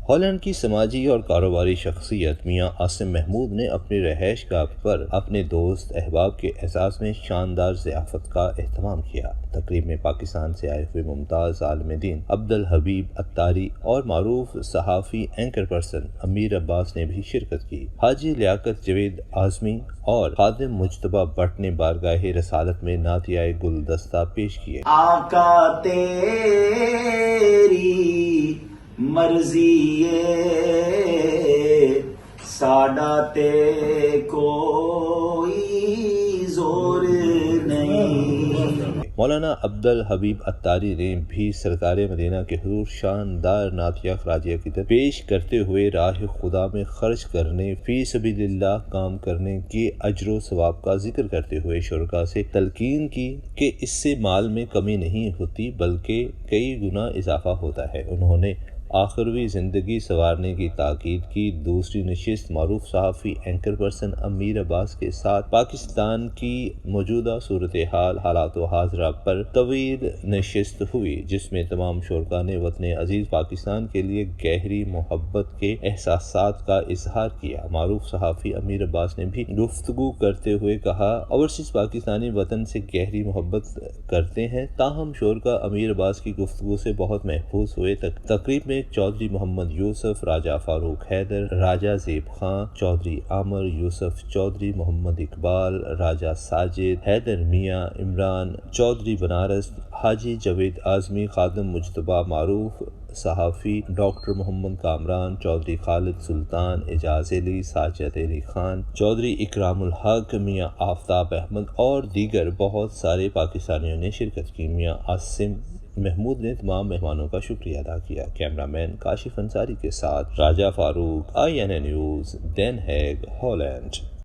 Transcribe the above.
Holland کی سماجی اور کاروباری شخصیت میاں عاصم محمود نے اپنی رہائش گاہ پر اپنے دوست احباب کے اعزاز میں شاندار ضیافت کا اہتمام کیا۔ تقریب میں پاکستان سے آئے ہوئے ممتاز عالم دین عبدالحبیب عطاری اور معروف صحافی اینکر پرسن امیر عباس نے بھی شرکت کی۔ حاجی لیاقت جاوید اعظمی اور خادم مجتبیٰ بٹ نے بارگاہ رسالت میں نعتیہ گلدستہ پیش کیے۔ آقا تیری مرضی ساڈا تے کوئی زور نہیں۔ مولانا عبدالحبیب عطاری نے بھی سرکار مدینہ کے حضور شاندار نعتیہ خراجِ عقیدت پیش کرتے ہوئے راہ خدا میں خرچ کرنے، فی سبیل اللہ کام کرنے کے اجر و ثواب کا ذکر کرتے ہوئے شرکاء سے تلقین کی کہ اس سے مال میں کمی نہیں ہوتی بلکہ کئی گنا اضافہ ہوتا ہے۔ انہوں نے آخروی زندگی سنوارنے کی تاکید کی۔ دوسری نشست معروف صحافی اینکر پرسن امیر عباس کے ساتھ پاکستان کی موجودہ صورتحال حالات و حاضرہ پر طویل نشست ہوئی، جس میں تمام شرکاء نے وطن عزیز پاکستان کے لیے گہری محبت کے احساسات کا اظہار کیا۔ معروف صحافی امیر عباس نے بھی گفتگو کرتے ہوئے کہا، اوورسیز پاکستانی وطن سے گہری محبت کرتے ہیں، تاہم شرکاء امیر عباس کی گفتگو سے بہت محفوظ ہوئے۔ تقریب میں چودھری محمد یوسف، راجہ فاروق حیدر، راجہ زیب خان، چودھری عامر یوسف چودھری، محمد اقبال، راجہ ساجد، حیدر میاں، عمران چودھری بنارس، حاجی جاوید اعظمی، خادم مجتبیٰ، معروف صحافی ڈاکٹر محمد کامران، چودھری خالد سلطان، اعجاز علی، ساجد علی خان، چودھری اکرام الحق، میاں آفتاب احمد اور دیگر بہت سارے پاکستانیوں نے شرکت کی۔ میاں عاصم محمود نے تمام مہمانوں کا شکریہ ادا کیا۔ کیمرہ مین کاشف انصاری کے ساتھ راجہ فاروق، INA نیوز، دین ہیگ، ہالینڈ۔